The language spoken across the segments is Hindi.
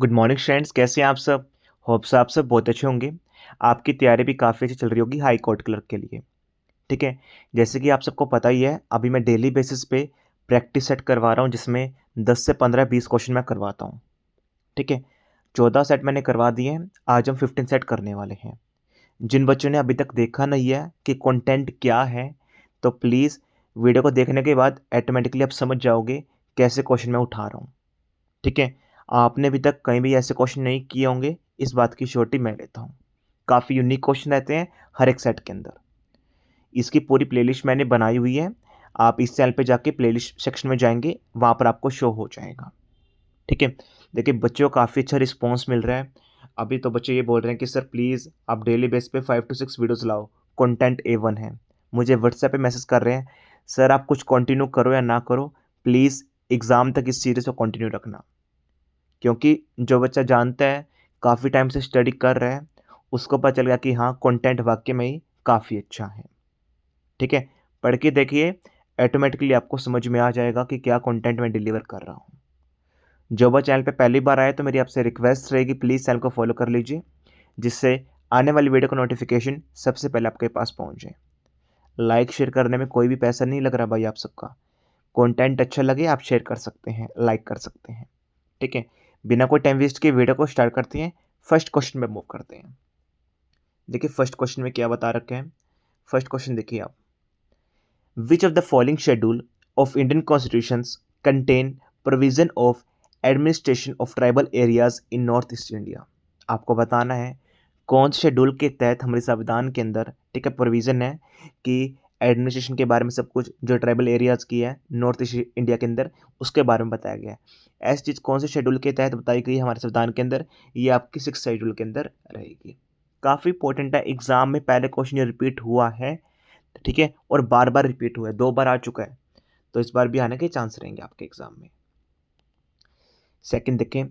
गुड मॉर्निंग फ्रेंड्स, कैसे हैं आप सब। होप्स आप सब बहुत अच्छे होंगे। आपकी तैयारी भी काफ़ी अच्छी चल रही होगी हाई कोर्ट क्लर्क के लिए। ठीक है। जैसे कि आप सबको पता ही है, अभी मैं डेली बेसिस पे प्रैक्टिस सेट करवा रहा हूँ, जिसमें 10 से 15 20 क्वेश्चन मैं करवाता हूँ। ठीक है। 14 सेट मैंने करवा दिए हैं, आज हम 15 सेट करने वाले हैं। जिन बच्चों ने अभी तक देखा नहीं है कि कंटेंट क्या है, तो प्लीज़ वीडियो को देखने के बाद ऑटोमेटिकली आप समझ जाओगे कैसे क्वेश्चन मैं उठा रहा हूँ। ठीक है। आपने अभी तक कहीं भी ऐसे क्वेश्चन नहीं किए होंगे, इस बात की श्योरिटी मैं लेता हूँ। काफ़ी यूनिक क्वेश्चन रहते हैं हर एक सेट के अंदर। इसकी पूरी प्लेलिस्ट मैंने बनाई हुई है। आप इस चैनल पे जाके प्लेलिस्ट सेक्शन में जाएंगे, वहाँ पर आपको शो हो जाएगा। ठीक है। देखिए, बच्चों को काफ़ी अच्छा रिस्पॉन्स मिल रहा है। अभी तो बच्चे ये बोल रहे हैं कि सर प्लीज़ आप डेली बेस पे 5 to 6 वीडियोज़ लाओ, कंटेंट A1 है। मुझे व्हाट्सएप पे मैसेज कर रहे हैं, सर आप कुछ कंटिन्यू करो या ना करो, प्लीज़ एग्ज़ाम तक इस सीरीज़ को कंटिन्यू रखना। क्योंकि जो बच्चा जानता है, काफ़ी टाइम से स्टडी कर रहा है, उसको पता चल गया कि हाँ, कंटेंट वाक़ई में ही काफ़ी अच्छा है। ठीक है? पढ़ के देखिए, ऑटोमैटिकली आपको समझ में आ जाएगा कि क्या कंटेंट मैं डिलीवर कर रहा हूँ। जो बच्चा चैनल पे पहली बार आया, तो मेरी आपसे रिक्वेस्ट रहेगी, प्लीज़ चैनल को फॉलो कर लीजिए, जिससे आने वाली वीडियो का नोटिफिकेशन सबसे पहले आपके पास पहुँच जाए। लाइक शेयर करने में कोई भी पैसा नहीं लग रहा भाई आप सबका। कंटेंट अच्छा लगे आप शेयर कर सकते हैं, लाइक कर सकते हैं। ठीक है। बिना कोई टाइम वेस्ट के वीडियो को स्टार्ट करते हैं। फर्स्ट क्वेश्चन पे मूव करते हैं। देखिए, फर्स्ट क्वेश्चन में क्या बता रखे हैं। फर्स्ट क्वेश्चन देखिए आप, विच of the following schedule of Indian constitutions contain provision of administration of tribal areas in north east India. आपको बताना है कौन से शेड्यूल के तहत हमारे संविधान के अंदर, ठीक है, प्रोविजन है कि एडमिनिस्ट्रेशन के बारे में सब कुछ जो ट्राइबल एरियाज़ की है नॉर्थ ईस्ट इंडिया के अंदर, उसके बारे में बताया गया है। ऐसी चीज़ कौन से शेड्यूल के तहत बताई गई है हमारे संविधान के अंदर, ये आपकी 6 शेड्यूल के अंदर रहेगी। काफ़ी इंपॉर्टेंट है, एग्जाम में पहले क्वेश्चन ये रिपीट हुआ है। ठीक है। और बार बार रिपीट हुआ है, 2 बार आ चुका है, तो इस बार भी आने के चांस रहेंगे आपके एग्जाम में। सेकंड देखें,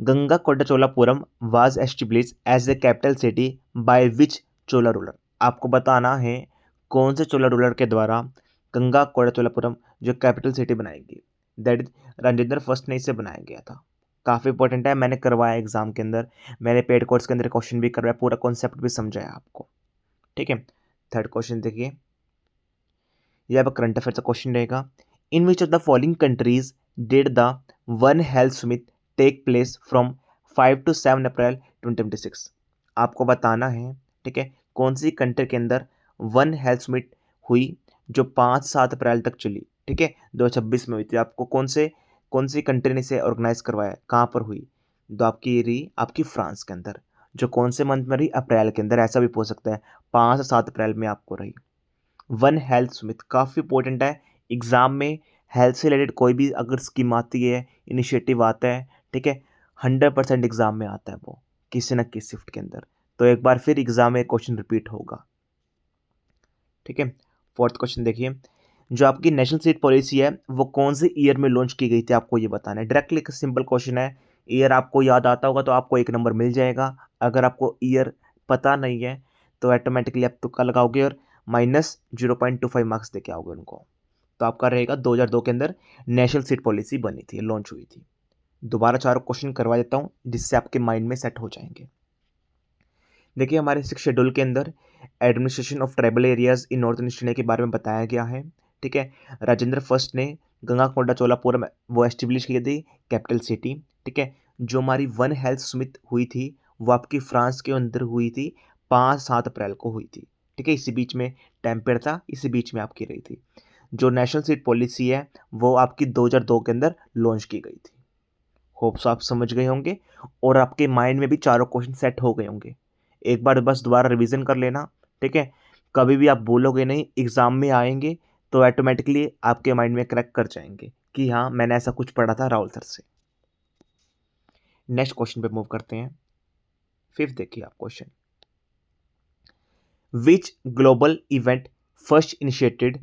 Ganga Kota Cholapuram was establish as a capital city by which Chola ruler. आपको बताना है कौन से चोला रूलर के द्वारा गंगा कोटा चोलापुरम जो कैपिटल सिटी बनाएगी। दैट इज राजेंद्र फर्स्ट ने इसे बनाया गया था। काफ़ी इंपॉर्टेंट है, मैंने करवाया एग्जाम के अंदर, मैंने पेड कोर्स के अंदर क्वेश्चन भी करवाया, पूरा कॉन्सेप्ट भी समझाया आपको। ठीक है। थर्ड क्वेश्चन देखिए, यह अब करंट अफेयर का क्वेश्चन रहेगा। In which of the following countries did the one health summit take place from 5 to 7 April 2026। आपको बताना है, ठीक है, कौन सी कंट्री के अंदर वन हेल्थ समिट हुई जो 5-7 अप्रैल तक चली। ठीक है, 2026 में हुई थी। आपको कौन सी कंट्री ने इसे ऑर्गेनाइज करवाया, कहाँ पर हुई, तो आपकी ये रही आपकी फ्रांस के अंदर। जो कौन से मंथ में रही, अप्रैल के अंदर, ऐसा भी पूछ सकता है, 5 से 7 अप्रैल में आपको रही। वन हेल्थ सुमित काफ़ी इंपॉर्टेंट है एग्ज़ाम में। हेल्थ से रिलेटेड कोई भी अगर स्कीम आती है, इनिशिएटिव आता है, ठीक है, 100% एग्ज़ाम में आता है वो, किसी न किसी शिफ्ट के अंदर। तो एक बार फिर एग्ज़ाम में क्वेश्चन रिपीट होगा। ठीक है। फोर्थ क्वेश्चन देखिए, जो आपकी नेशनल सीट पॉलिसी है वो कौन से ईयर में लॉन्च की गई थी, आपको ये बताना है। डायरेक्टली एक सिंपल क्वेश्चन है। ईयर आपको याद आता होगा तो आपको 1 नंबर मिल जाएगा। अगर आपको ईयर पता नहीं है तो ऑटोमेटिकली आप तुक्का लगाओगे और -0.25 मार्क्स दे के आओगे उनको। तो आपका रहेगा 2002 के अंदर नेशनल सीट पॉलिसी बनी थी, लॉन्च हुई थी। दोबारा चारों क्वेश्चन करवा देता हूँ जिससे आपके माइंड में सेट हो जाएंगे। देखिए, हमारे 6 शेड्यूल के अंदर administration of tribal areas in north east India के बारे में बताया गया है। ठीक है। राजेंद्र फर्स्ट ने गंगा कोंडा चोलापुरम वो एस्टेब्लिश की थी कैपिटल सिटी। ठीक है। जो हमारी वन हेल्थ समिट हुई थी वो आपकी फ्रांस के अंदर हुई थी, 5-7 अप्रैल को हुई थी। ठीक है। इसी बीच में टेम्पेयर था, इसी बीच में आपकी रही थी। जो नेशनल सीट पॉलिसी है वो आपकी 2002 के अंदर लॉन्च की गई थी। होप्स आप समझ गए होंगे और आपके माइंड में भी चारों क्वेश्चन सेट हो गए होंगे। एक बार बस दोबारा रिवीजन कर लेना। ठीक है। कभी भी आप बोलोगे नहीं, एग्जाम में आएंगे तो ऑटोमेटिकली आपके माइंड में क्रैक कर जाएंगे कि हाँ, मैंने ऐसा कुछ पढ़ा था राहुल सर से। नेक्स्ट क्वेश्चन पे मूव करते हैं। फिफ्थ देखिए आप question, which global event first initiated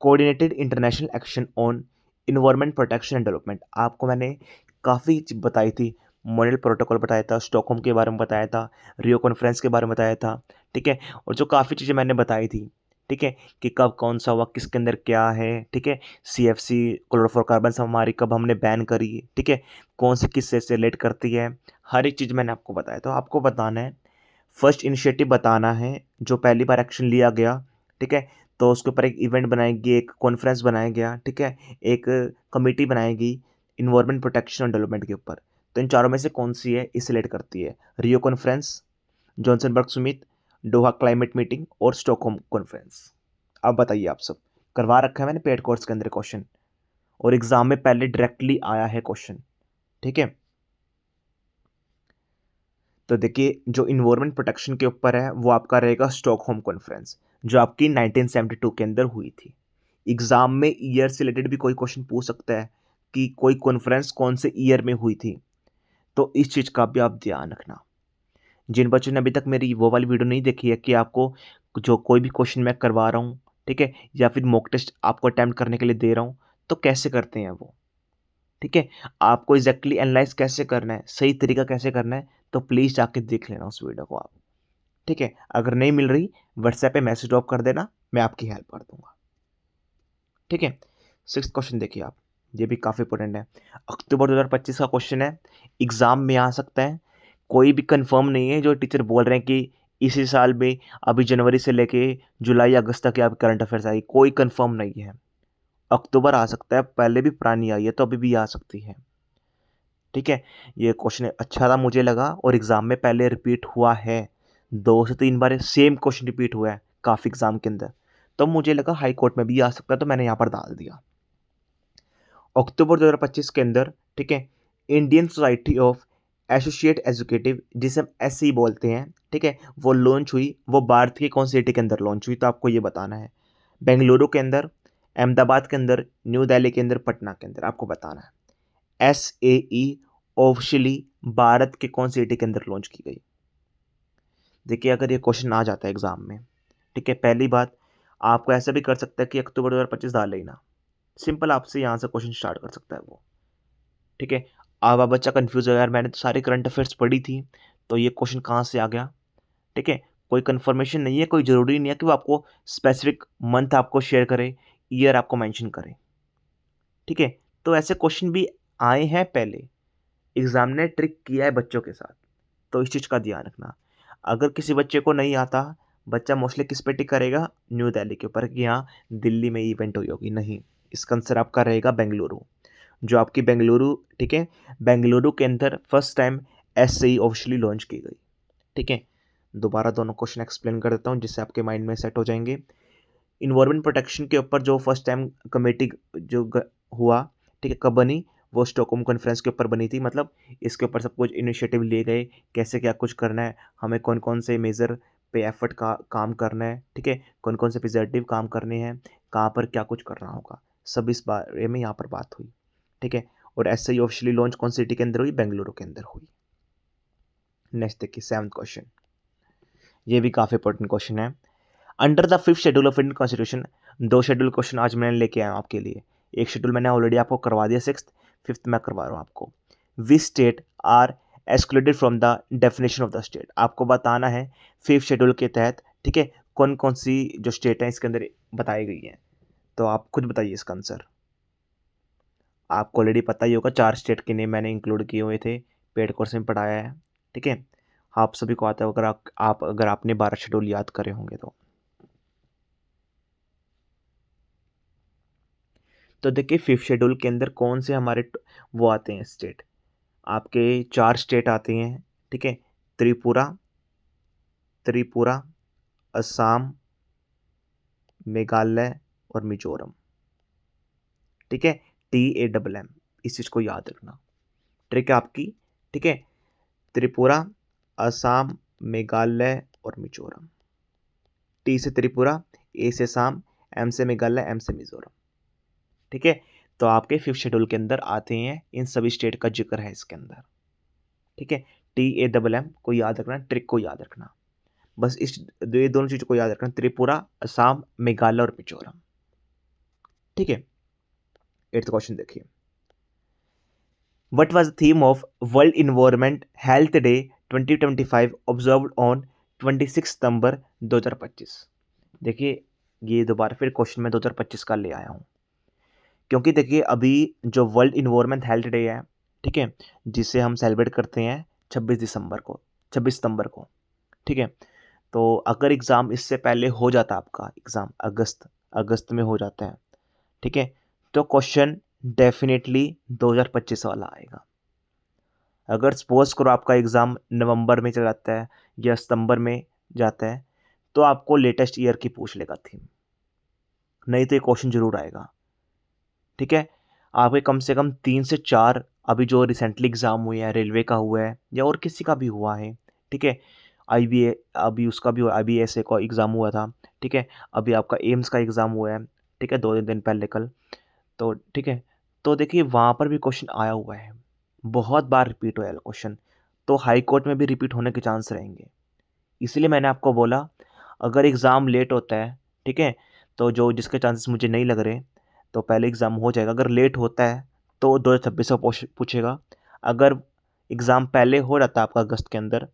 coordinated international action on environment protection and development. आपको मैंने काफ़ी चीज़ बताई थी, मॉनियल प्रोटोकॉल बताया था, स्टॉकहोम के बारे में बताया था, रियो कॉन्फ्रेंस के बारे में बताया था। ठीक है। और जो काफ़ी चीज़ें मैंने बताई थी, ठीक है, कि कब कौन सा हुआ, किसके अंदर क्या है, ठीक है, CFC क्लोरोफ्लोरोकार्बन हमारी कब हमने बैन करी, ठीक है, कौन से किससे से रिलेट करती है, हर एक चीज़ मैंने आपको बताया। तो आपको बताना है, फर्स्ट इनिशिएटिव बताना है जो पहली बार एक्शन लिया गया, ठीक है, तो उसके ऊपर एक इवेंट बनाएगी, एक कॉन्फ्रेंस बनाया गया, ठीक है, एक कमेटी बनाएगी इन्वायरमेंट प्रोटेक्शन और डेवलपमेंट के ऊपर। तो इन चारों में से कौन सी है इस रिलेट करती है? रियो कॉन्फ्रेंस, जॉनसनबर्ग समिट, दोहा क्लाइमेट मीटिंग और स्टॉकहोम कॉन्फ्रेंस। अब बताइए, आप सब करवा रखा है मैंने पेड कोर्स के अंदर क्वेश्चन, और एग्जाम में पहले डायरेक्टली आया है क्वेश्चन, ठीक है। तो देखिए, जो इन्वायरमेंट प्रोटेक्शन के ऊपर है वो आपका रहेगा स्टॉकहोम कॉन्फ्रेंस, जो आपकी 1972 के अंदर हुई थी। एग्जाम में ईयर से रिलेटेड भी कोई क्वेश्चन पूछ सकता है कि कोई कॉन्फ्रेंस कौन से ईयर में हुई थी, तो इस चीज़ का भी आप ध्यान रखना। जिन बच्चों ने अभी तक मेरी वो वाली वीडियो नहीं देखी है कि आपको जो कोई भी क्वेश्चन मैं करवा रहा हूँ, ठीक है, या फिर मॉक टेस्ट आपको अटैम्प्ट करने के लिए दे रहा हूँ, तो कैसे करते हैं वो, ठीक है, आपको एग्जैक्टली एनालाइज कैसे करना है, सही तरीका कैसे करना है, तो प्लीज़ जाके देख लेना उस वीडियो को आप, ठीक है। अगर नहीं मिल रही, व्हाट्सएप पे मैसेज ड्रॉप कर देना, मैं आपकी हेल्प कर दूंगा, ठीक है। सिक्स क्वेश्चन देखिए आप, ये भी काफ़ी इंपॉर्टेंट है, अक्टूबर 2025 का क्वेश्चन है, एग्ज़ाम में आ सकता है, कोई भी कंफर्म नहीं है जो टीचर बोल रहे हैं कि इसी साल में अभी जनवरी से लेके जुलाई अगस्त तक आप करंट अफेयर्स आई, कोई कंफर्म नहीं है। अक्टूबर आ सकता है, पहले भी पुरानी आई है तो अभी भी आ सकती है, ठीक है। ये क्वेश्चन अच्छा था मुझे लगा, और एग्ज़ाम में पहले रिपीट हुआ है, 2 से 3 बार सेम क्वेश्चन रिपीट हुआ है काफ़ी एग्ज़ाम के अंदर, तो मुझे लगा हाई कोर्ट में भी आ सकता है, तो मैंने यहाँ पर डाल दिया। अक्टूबर 2025 के अंदर, ठीक है, Indian society of associate educative, जिसे हम SE बोलते हैं, ठीक है, वो लॉन्च हुई, वो भारत की कौन सी सिटी के अंदर लॉन्च हुई, तो आपको ये बताना है। बेंगलुरु के अंदर, अहमदाबाद के अंदर, न्यू दिल्ली के अंदर, पटना के अंदर, आपको बताना है। SAE ऑफिशियली भारत के कौन सी सिटी के अंदर लॉन्च की गई? देखिए, अगर ये क्वेश्चन आ जाता है एग्जाम में, ठीक है, पहली बात आपको ऐसा भी कर सकता है कि अक्टूबर 2025 डाल लेना, सिंपल आपसे यहाँ से क्वेश्चन स्टार्ट कर सकता है वो, ठीक है। अब आप बच्चा कंफ्यूज है, यार मैंने तो सारी करंट अफेयर्स पढ़ी थी, तो ये क्वेश्चन कहाँ से आ गया, ठीक है। कोई कंफर्मेशन नहीं है, कोई ज़रूरी नहीं है कि वो आपको स्पेसिफिक मंथ आपको शेयर करे, ईयर आपको मेंशन करे, ठीक है। तो ऐसे क्वेश्चन भी आए हैं पहले, एग्जाम ने ट्रिक किया है बच्चों के साथ, तो इस चीज़ का ध्यान रखना। अगर किसी बच्चे को नहीं आता, बच्चा मोस्टली किस पे टिक करेगा? न्यू दिल्ली के ऊपर, कि हाँ दिल्ली में इवेंट हुई होगी, नहीं, इसका आंसर आपका रहेगा बेंगलुरु, जो आपकी बेंगलुरु, ठीक है, बेंगलुरु के अंदर first time SAE officially launch की गई, ठीक है। दोबारा दोनों क्वेश्चन एक्सप्लेन कर देता हूँ जिससे आपके माइंड में सेट हो जाएंगे। इन्वायरमेंट प्रोटेक्शन के ऊपर जो फर्स्ट टाइम कमेटी हुआ, ठीक है, कब बनी? वो स्टॉकहोम कॉन्फ्रेंस के ऊपर बनी थी, मतलब इसके ऊपर सब कुछ इनिशिएटिव लिए गए, कैसे क्या कुछ करना है, हमें कौन कौन से मेजर पे एफर्ट का काम करना है, ठीक है, कौन कौन से पॉजिटिव काम करने हैं, कहाँ पर क्या कुछ करना होगा, सब इस बारे में यहाँ पर बात हुई, ठीक है। और SAE ऑफिशियली लॉन्च कौन सिटी के अंदर हुई? बेंगलुरु के अंदर हुई। नेक्स्ट देखिए, 7th क्वेश्चन, ये भी काफ़ी इंपॉर्टेंट क्वेश्चन है। Under the 5th schedule of Indian constitution, 2 schedule question आज मैंने लेके आया हूँ आपके लिए, एक शेड्यूल मैंने ऑलरेडी आपको करवा दिया 6th, 5th मैं करवा रहा हूँ आपको। Which state are excluded from the definition of the state, आपको बताना है 5th शेड्यूल के तहत, ठीक है, कौन कौन सी जो स्टेट हैं इसके अंदर बताई गई हैं, तो आप खुद बताइए इसका आंसर। आपको ऑलरेडी पता ही होगा 4 स्टेट के नेम मैंने इंक्लूड किए हुए थे, पेड कोर्स में पढ़ाया है, ठीक है, आप सभी को आता है, अगर अगर आपने 12 शेड्यूल याद करे होंगे तो देखिए 5th शेड्यूल के अंदर कौन से हमारे वो आते हैं स्टेट, आपके 4 स्टेट आते हैं, ठीक है, त्रिपुरा, त्रिपुरा, असम, मेघालय और मिजोरम, ठीक है, TAMM, इस चीज़ को याद रखना, ट्रिक है आपकी, ठीक है, त्रिपुरा, असम, मेघालय और मिजोरम, T से त्रिपुरा, A से असम, M से मेघालय, M से मिजोरम, ठीक है। तो आपके 5th शेड्यूल के अंदर आते हैं, इन सभी स्टेट का जिक्र है इसके अंदर, ठीक है। TAMM को याद रखना, ट्रिक को याद रखना, बस ये दोनों चीज़ों को याद रखना, त्रिपुरा, असम, मेघालय और मिजोरम, ठीक है। 8th क्वेश्चन देखिए, what was the theme of world environment health day 2025 observed on 26 सितंबर 2025? देखिए, ये दोबारा फिर क्वेश्चन मैं 2025 का ले आया हूँ, क्योंकि देखिए अभी जो वर्ल्ड इन्वायरमेंट हेल्थ डे है, ठीक है, जिसे हम सेलिब्रेट करते हैं 26 दिसंबर को, 26 सितंबर को, ठीक है। तो अगर एग्ज़ाम इससे पहले हो जाता, आपका एग्ज़ाम अगस्त में हो जाता है, ठीक है, तो क्वेश्चन डेफिनेटली 2025 वाला आएगा। अगर सपोज करो आपका एग्ज़ाम नवंबर में चला जाता है या सितंबर में जाता है, तो आपको लेटेस्ट ईयर की पूछ लेगा थीम, नहीं तो ये क्वेश्चन जरूर आएगा, ठीक है। आपके कम से कम 3 से 4 अभी जो रिसेंटली एग्ज़ाम हुए हैं, रेलवे का हुआ है या और किसी का भी हुआ है, ठीक है, अभी उसका भी IBS का एग्ज़ाम हुआ था, ठीक है, अभी आपका एम्स का एग्ज़ाम हुआ है, ठीक है, 2 दिन पहले कल, तो ठीक है, तो देखिए वहाँ पर भी क्वेश्चन आया हुआ है, बहुत बार रिपीट हुआ है क्वेश्चन, तो हाई कोर्ट में भी रिपीट होने के चांस रहेंगे। इसलिए मैंने आपको बोला अगर एग्ज़ाम लेट होता है, ठीक है, तो जो जिसके चांसेस मुझे नहीं लग रहे, तो पहले एग्ज़ाम हो जाएगा। अगर लेट होता है तो 2026 का पूछेगा, अगर एग्ज़ाम पहले हो जाता है आपका अगस्त के अंदर,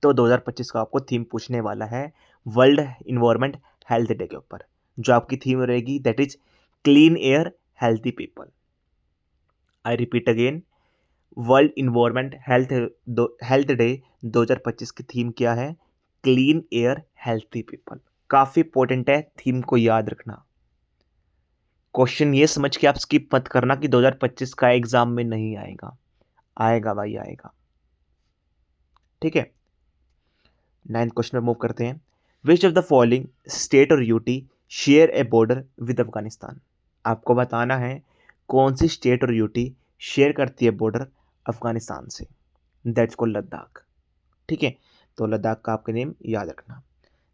तो 2025 का आपको थीम पूछने वाला है वर्ल्ड इन्वायरमेंट हेल्थ डे के ऊपर। जो आपकी थीम रहेगी that is clean air healthy people. I repeat again, world environment health day 2025 की थीम क्या है? Clean air healthy people. काफ़ी इंपॉर्टेंट है, थीम को याद रखना। क्वेश्चन ये समझ के आप स्किप मत करना कि 2025 का एग्जाम में नहीं आएगा, आएगा भाई आएगा, ठीक है। 9th क्वेश्चन में मूव करते हैं। Which of the following state और UT share a border with Afghanistan? आपको बताना है कौन सी स्टेट और यूटी शेयर करती है बॉर्डर अफगानिस्तान से। दैट्स को लद्दाख, ठीक है। तो लद्दाख का आपका नेम याद रखना।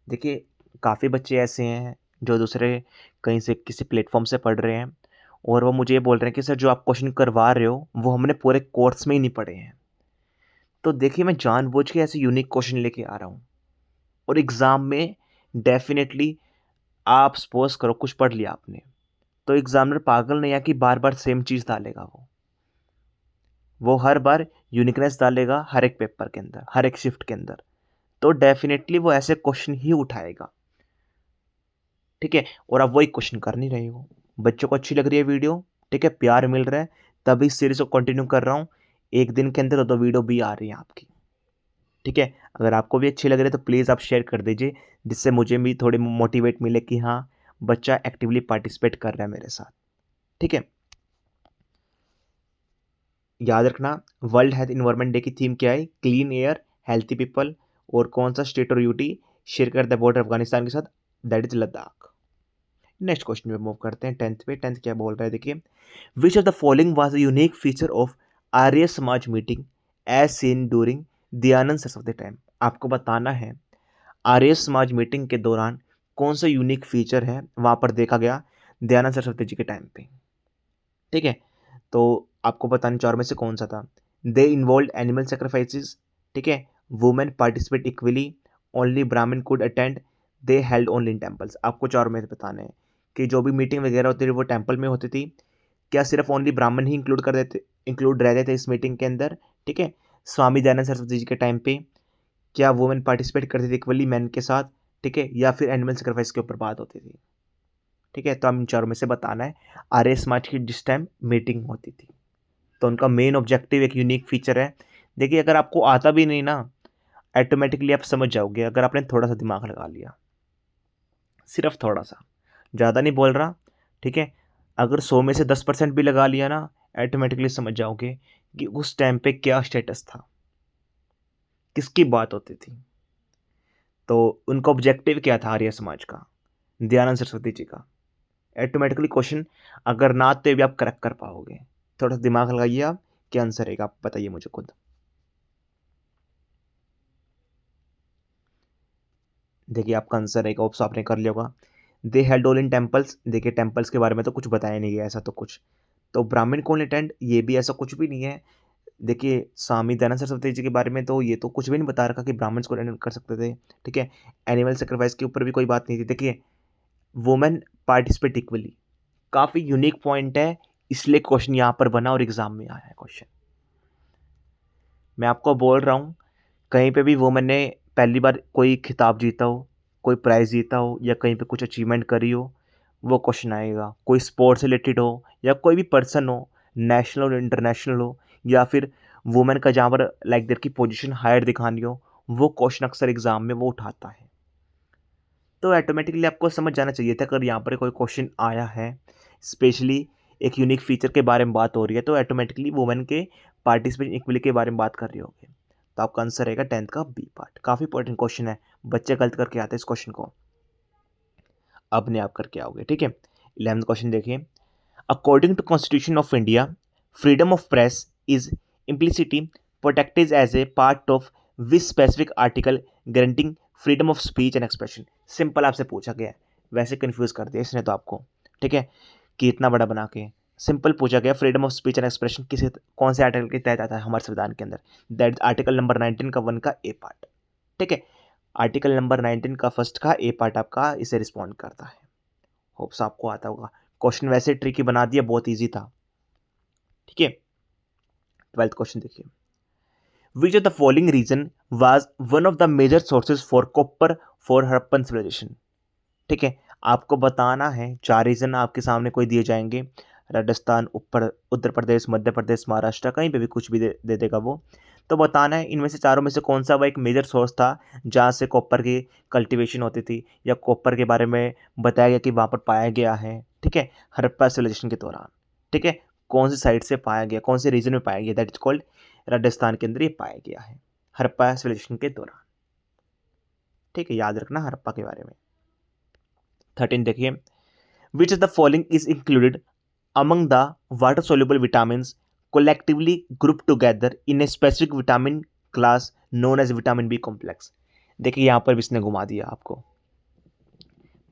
देखिए काफ़ी बच्चे ऐसे हैं जो दूसरे कहीं से किसी प्लेटफॉर्म से पढ़ रहे हैं और वो मुझे ये बोल रहे हैं कि सर जो आप क्वेश्चन करवा रहे हो वो हमने पूरे कोर्स में ही नहीं पढ़े हैं। तो देखिए मैं जानबूझ के ऐसे यूनिक क्वेश्चन लेके आ रहा हूँ और एग्ज़ाम में डेफिनेटली आप सपोज करो कुछ पढ़ लिया आपने, तो एग्जामिनर पागल नहीं है कि बार बार सेम चीज़ डालेगा। वो हर बार यूनिकनेस डालेगा हर एक पेपर के अंदर, हर एक शिफ्ट के अंदर, तो डेफिनेटली वो ऐसे क्वेश्चन ही उठाएगा, ठीक है। और आप वही क्वेश्चन कर नहीं रहे हो। बच्चों को अच्छी लग रही है वीडियो, ठीक है, प्यार मिल रहा है, तभी इस सीरीज को कंटिन्यू कर रहा हूँ। एक दिन के अंदर दो वीडियो भी आ रही है आपकी, ठीक है। अगर आपको भी अच्छी लग रही है तो प्लीज़ आप शेयर कर दीजिए, जिससे मुझे भी थोड़ी मोटिवेट मिले कि हाँ बच्चा एक्टिवली पार्टिसिपेट कर रहा है मेरे साथ, ठीक है। याद रखना वर्ल्ड हेल्थ इन्वायरमेंट डे की थीम क्या है? Clean air healthy people. और कौन सा स्टेट और यूटी शेयर करता है बॉर्डर अफगानिस्तान के साथ? That is Ladakh. Next question पे मूव करते हैं 10th पे। 10th क्या बोल रहा है देखिए, which of the following was a unique feature of Arya Samaj meeting as seen during Dayanand Saraswati time? आपको बताना है आर्य समाज मीटिंग के दौरान कौन सा यूनिक फीचर है वहां पर देखा गया दयानंद सरस्वती जी के टाइम पे, ठीक है। तो आपको बताना चार में से कौन सा था। दे इन्वॉल्व एनिमल सेक्रीफाइसेस, ठीक है, वुमेन पार्टिसिपेट इक्वली, ओनली ब्राह्मण could attend, they held only in temples. आपको चार में से बताना है कि जो भी मीटिंग वगैरह होती थी वो टेम्पल में होती थी, क्या सिर्फ ओनली ब्राह्मण ही इंक्लूड रहते थे इस मीटिंग के अंदर, ठीक है। स्वामी दयानंद सरस्वती जी के टाइम पे क्या वुमेन पार्टिसिपेट करती थी इक्वली मैन के साथ, ठीक है, या फिर एनिमल सेक्रीफाइस के ऊपर बात होती थी, ठीक है। तो हम इन चारों में से बताना है आर्य समाज की जिस टाइम मीटिंग होती थी। तो उनका मेन ऑब्जेक्टिव एक यूनिक फीचर है। देखिए अगर आपको आता भी नहीं ना, ऑटोमेटिकली आप समझ जाओगे अगर आपने थोड़ा सा दिमाग लगा लिया, सिर्फ थोड़ा सा, ज़्यादा नहीं बोल रहा, ठीक है। अगर 100 में से 10% भी लगा लिया ना, ऑटोमेटिकली समझ जाओगे कि उस टाइम पे क्या स्टेटस था, किसकी बात होती थी। तो उनका ऑब्जेक्टिव क्या था आर्य समाज का, दयानंद सरस्वती जी का। ऑटोमेटिकली क्वेश्चन अगर ना आते भी आप करेक्ट कर पाओगे। थोड़ा सा दिमाग लगाइए आप, क्या आंसर रहेगा आप बताइए मुझे खुद। देखिए आपका आंसर रहेगा, ऑप्शन आपने कर लिया होगा। दे हेल्ड ऑल इन टेम्पल्स। देखिए टेम्पल्स के बारे में तो कुछ बताया नहीं गया ऐसा तो कुछ। तो ब्राह्मण कौन अटेंड, ये भी ऐसा कुछ भी नहीं है। देखिए स्वामी दयानंद सरस्वती जी के बारे में तो ये तो कुछ भी नहीं बता रखा कि ब्राह्मण्स को अटेंड कर सकते थे, ठीक है। एनिमल सेक्रीफाइस के ऊपर भी कोई बात नहीं थी। देखिए वुमेन पार्टिसिपेट इक्वली, काफ़ी यूनिक पॉइंट है, इसलिए क्वेश्चन यहाँ पर बना और एग्जाम में आया है क्वेश्चन। मैं आपको बोल रहा हूँ कहीं पे भी वुमेन ने पहली बार कोई खिताब जीता हो, कोई प्राइज़ जीता हो या कहीं पे कुछ अचीवमेंट करी हो, वो क्वेश्चन आएगा। कोई स्पोर्ट्स से रिलेटेड हो या कोई भी पर्सन हो, नेशनल और इंटरनेशनल हो, या फिर वुमेन का जहाँ पर लाइक देयर की पोजीशन हायर दिखानी हो, वो क्वेश्चन अक्सर एग्ज़ाम में वो उठाता है। तो ऑटोमेटिकली आपको समझ जाना चाहिए था अगर यहाँ पर कोई क्वेश्चन आया है, स्पेशली एक यूनिक फीचर के बारे में बात हो रही है, तो ऑटोमेटिकली वुमेन के पार्टिसिपेशन इक्वलिटी के बारे में बात कर रही होगी। तो आपका आंसर रहेगा 10th का बी पार्ट। काफ़ी इंपॉर्टेंट क्वेश्चन है, बच्चे गलत करके आते हैं इस क्वेश्चन को, अपने आप करके आओगे। ठीक है, 11th क्वेश्चन देखिए। According to constitution of India, freedom of press is implicitly protected as a part of which specific article guaranteeing freedom of speech and expression. Simple आपसे पूछा गया है, वैसे कंफ्यूज कर दिया इसने तो आपको। ठीक है, कि इतना बड़ा बना के सिंपल पूछा गया freedom of speech and expression किसी कौन से आर्टिकल के तहत आता है हमारे संविधान के अंदर। दैट आर्टिकल नंबर 19 का 1 का ए पार्ट। ठीक है, आर्टिकल नंबर 19 का फर्स्ट का ए पार्ट आपका इसे रिस्पॉन्ड करता है। होप्स आपको आता होगा। क्वेश्चन वैसे ट्रिकी बना दिया, बहुत इजी था। ठीक है, 12th क्वेश्चन देखिए। Which of the following region was one of the major sources for copper for Harappan civilization. ठीक है, आपको बताना है, 4 रीजन आपके सामने कोई दिए जाएंगे, राजस्थान, ऊपर उत्तर प्रदेश, मध्य प्रदेश, महाराष्ट्र, कहीं पे भी कुछ भी दे देगा वो। तो बताना है इनमें से चारों में से कौन सा वो एक मेजर सोर्स था जहाँ से कॉपर की कल्टीवेशन होती थी या कॉपर के बारे में बताया गया कि वहाँ पर पाया गया है। ठीक है, हड़प्पा सिविलाइजेशन के दौरान। ठीक है, कौन सी साइड से पाया गया, कौन से रीजन में पाया गया, दैट इज कॉल्ड राजस्थान के अंदर ये पाया गया है हड़प्पा सिविलाइजेशन के दौरान। ठीक है, याद रखना हड़प्पा के बारे में। 13 देखिए। Which of the following is included among the water soluble vitamins collectively grouped together in a specific vitamin class known as vitamin B complex। देखिए यहाँ पर भी इसने घुमा दिया आपको।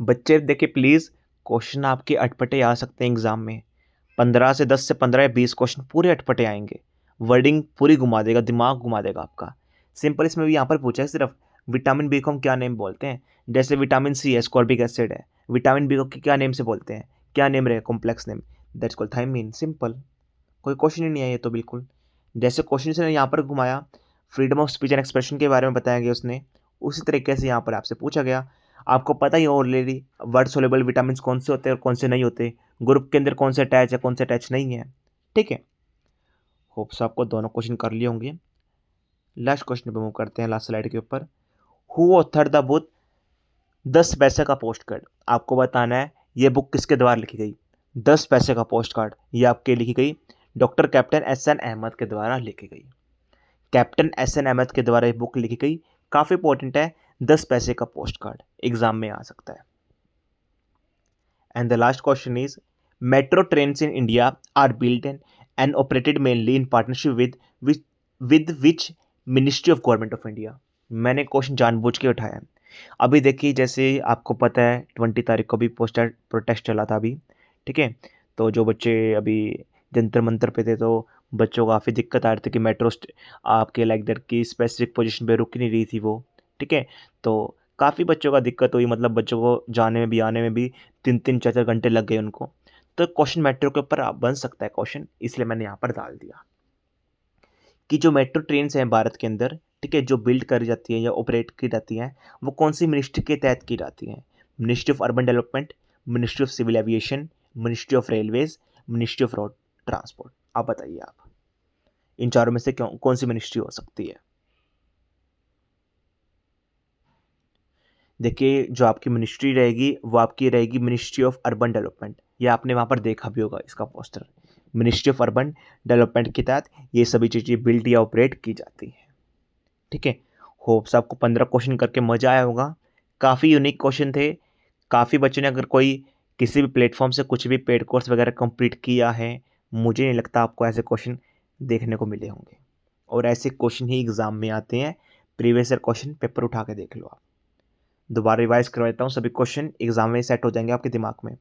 बच्चे देखिए प्लीज़, क्वेश्चन आपके अटपटे आ सकते हैं एग्जाम में, 15 से 10 से 15 या 20 क्वेश्चन पूरे अटपटे आएंगे, वर्डिंग पूरी घुमा देगा, दिमाग घुमा देगा आपका। सिंपल इसमें भी यहाँ पर पूछा है सिर्फ विटामिन बी को हम क्या नेम बोलते हैं। जैसे विटामिन सी है, स्कॉर्बिक एसिड है, विटामिन बी को क्या नेम से बोलते हैं, क्या नेम रहेगा, complex name, that's called thiamine. Simple, कोई क्वेश्चन ही नहीं है ये तो बिल्कुल। जैसे क्वेश्चन से यहाँ पर घुमाया, freedom of speech and expression के बारे में बताया गया उसने, उसी तरीके से यहाँ पर आपसे पूछा गया। आपको पता ही ऑलरेडी वाटर सोल्यूबल विटामिन कौन से होते हैं और कौन से नहीं होते, ग्रुप के अंदर कौन से अटैच है कौन से अटैच नहीं है। ठीक है, होप्स आपको दोनों क्वेश्चन कर लिए होंगे। लास्ट क्वेश्चन पे मूव करते हैं, लास्ट स्लाइड के ऊपर। हु ऑथर द बुक 10 पैसे का पोस्ट कार्ड। आपको बताना है ये बुक किसके द्वारा लिखी गई। 10 पैसे का पोस्ट कार्ड ये आपके लिखी गई doctor captain S N Ahmed के द्वारा लिखी गई। कैप्टन एस एन अहमद के द्वारा ये बुक लिखी गई, काफ़ी इंपॉर्टेंट है, 10 पैसे का पोस्ट कार्ड एग्जाम में आ सकता है। And the last question is metro trains in India are build and operated mainly in partnership with which ministry of government of India. मैंने क्वेश्चन जानबूझ के उठाया है। अभी देखिए जैसे आपको पता है 20 तारीख को भी पोस्टर प्रोटेस्ट चला था अभी। ठीक है, तो जो बच्चे अभी जंतर मंतर पे थे तो बच्चों को काफ़ी दिक्कत आ रही थी कि मेट्रो आपके लाइक दैट की स्पेसिफिक पोजीशन पे रुक नहीं रही थी वो। ठीक है, तो काफ़ी बच्चों का दिक्कत हुई, मतलब बच्चों को जाने में भी आने में भी 3-3 4-4 घंटे लग गए उनको। तो क्वेश्चन मेट्रो के ऊपर बन सकता है क्वेश्चन, इसलिए मैंने यहाँ पर डाल दिया कि जो मेट्रो ट्रेन हैं भारत के अंदर, ठीक है, जो बिल्ड करी जाती है या ऑपरेट की जाती हैं, वो कौन सी मिनिस्ट्री के तहत की जाती हैं। Ministry of urban development, ministry of civil aviation, ministry of railways, ministry of road transport. आप बताइए, आप इन चारों में से कौन सी मिनिस्ट्री हो सकती है। देखिए जो आपकी मिनिस्ट्री रहेगी वो आपकी रहेगी मिनिस्ट्री ऑफ अर्बन डेवलपमेंट। ये आपने वहाँ पर देखा भी होगा इसका poster, ministry of urban development के तहत ये सभी चीज़ें बिल्ड या ऑपरेट की जाती हैं। ठीक है, होप्स आपको 15 क्वेश्चन करके मज़ा आया होगा। काफ़ी यूनिक क्वेश्चन थे। काफ़ी बच्चों ने अगर कोई किसी भी प्लेटफॉर्म से कुछ भी पेड कोर्स वगैरह कंप्लीट किया है, मुझे नहीं लगता आपको ऐसे क्वेश्चन देखने को मिले होंगे, और ऐसे क्वेश्चन ही एग्ज़ाम में आते हैं। प्रीवियस ईयर क्वेश्चन पेपर उठा के देख लो आप। दोबारा रिवाइज करवा देता हूँ, सभी क्वेश्चन एग्जाम में सेट हो जाएंगे आपके दिमाग में।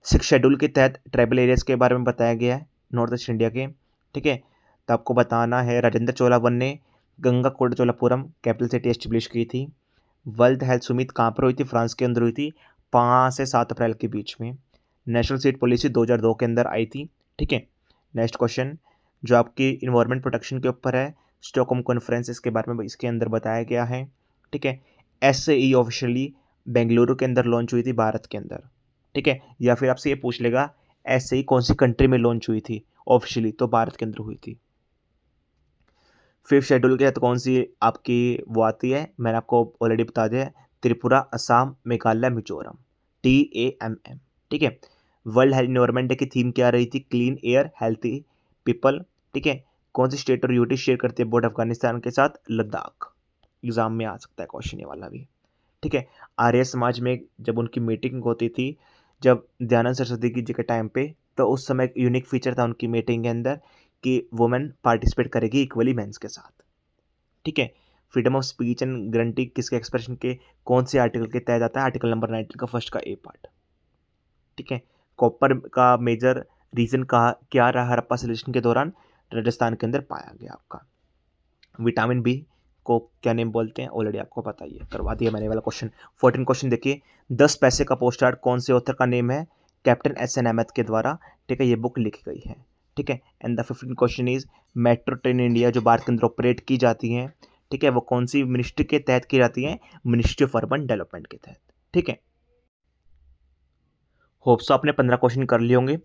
6 शेड्यूल के तहत ट्राइबल एरियाज़ के बारे में बताया गया है नॉर्थ ईस्ट इंडिया के। ठीक है, तो आपको बताना है राजेंद्र चोलावन ने Ganga Kot Cholapuram capital city establish की थी। वर्ल्ड हेल्थ समिट कहाँ पर हुई थी, फ्रांस के अंदर हुई थी 5 से 7 अप्रैल के बीच में। नेशनल सीट पॉलिसी 2002 के अंदर आई थी। ठीक है, नेक्स्ट क्वेश्चन जो आपकी इन्वायरमेंट प्रोटेक्शन के ऊपर है, स्टॉकहोम कॉन्फ्रेंस, इसके बारे में इसके अंदर बताया गया है। ठीक है, SAE ऑफिशियली बेंगलुरु के अंदर लॉन्च हुई थी भारत के अंदर, ठीक है। या फिर आपसे ये पूछ लेगा ऐसे ही कौन सी कंट्री में लॉन्च हुई थी ऑफिशियली, तो भारत के अंदर हुई थी। 5th शेड्यूल के तहत कौन सी आपकी वो आती है, मैंने आपको ऑलरेडी बता दिया है, त्रिपुरा, असम, मेघालय, मिजोरम, TAMM, ठीक है। वर्ल्ड हेल्थ एनवायरनमेंट डे की थीम क्या रही थी, क्लीन एयर हेल्थी पीपल, ठीक है। कौन सी स्टेट और यूटी शेयर करती है बॉर्डर अफगानिस्तान के साथ, लद्दाख। एग्जाम में आ सकता है क्वेश्चन ये वाला भी, ठीक है। आर्य समाज में जब उनकी मीटिंग होती थी, जब दयानंद सरस्वती जी के टाइम पे, तो उस समय एक यूनिक फीचर था उनकी मीटिंग के अंदर कि वुमेन पार्टिसिपेट करेगी इक्वली मेंस के साथ, ठीक है। Freedom of speech and guarantee किसके एक्सप्रेशन के कौन से आर्टिकल के तहत आता है, आर्टिकल नंबर 19 का फर्स्ट का ए पार्ट, ठीक है। कॉपर का मेजर रीजन कहा क्या रहा हड़प्पा सिविलाइजेशन के दौरान, राजस्थान के अंदर पाया गया आपका। विटामिन बी को क्या नेम बोलते हैं, ऑलरेडी आपको पता ही है, करवा दिया मैंने वाला क्वेश्चन। 14 क्वेश्चन देखिए, 10 पैसे का पोस्ट कार्ड कौन से ऑथर का नेम है, कैप्टन SN अहमद के द्वारा, ठीक है, ये बुक लिखी गई है, ठीक है। And the 15 question is metro train India जो भारत के अंदर ऑपरेट की जाती हैं, ठीक है, वो कौन सी मिनिस्ट्री के तहत की जाती है, मिनिस्ट्री ऑफ अर्बन डेवलपमेंट के तहत, ठीक है। होप्स आपने 15 क्वेश्चन कर लिए होंगे,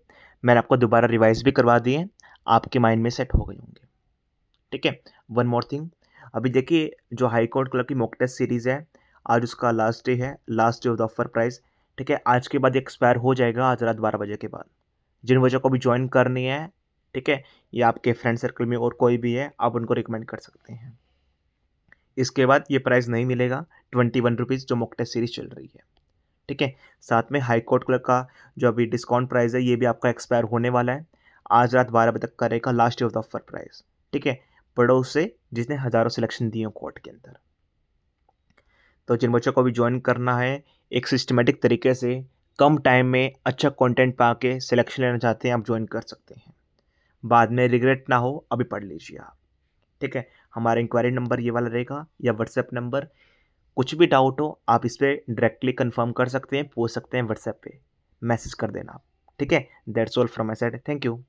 मैंने आपको दोबारा रिवाइज भी करवा दिए हैं, आपके माइंड में सेट हो गए होंगे, ठीक है। वन मोर थिंग, अभी देखिए जो हाई कोर्ट क्लर्क की मॉक टेस्ट सीरीज़ है, आज उसका लास्ट डे है, last day of the offer price, ठीक है। आज के बाद एक्सपायर हो जाएगा, आज रात 12 बजे के बाद। जिन बच्चों को भी ज्वाइन करनी है, ठीक है, या आपके फ्रेंड सर्कल में और कोई भी है, आप उनको रिकमेंड कर सकते हैं। इसके बाद ये प्राइस नहीं मिलेगा, 21 रुपीज़ जो मॉक टेस्ट सीरीज चल रही है, ठीक है। साथ में हाई कोर्ट क्लर्क का जो अभी डिस्काउंट प्राइस है, ये भी आपका एक्सपायर होने वाला है, आज रात 12 बजे तक करेगा, last day of the offer price, ठीक है। पढ़ो उससे जिसने हज़ारों सिलेक्शन दिए हो कोर्ट के अंदर। तो जिन बच्चों को भी ज्वाइन करना है, एक सिस्टमेटिक तरीके से कम टाइम में अच्छा कंटेंट पा के सिलेक्शन लेना चाहते हैं, आप ज्वाइन कर सकते हैं, बाद में रिग्रेट ना हो, अभी पढ़ लीजिए आप, ठीक है। हमारा इंक्वायरी नंबर ये वाला रहेगा या व्हाट्सएप नंबर, कुछ भी डाउट हो आप इस पर डायरेक्टली कंफर्म कर सकते हैं, पूछ सकते हैं, व्हाट्सएप पे मैसेज कर देना आप, ठीक है। That's all from my side, thank you.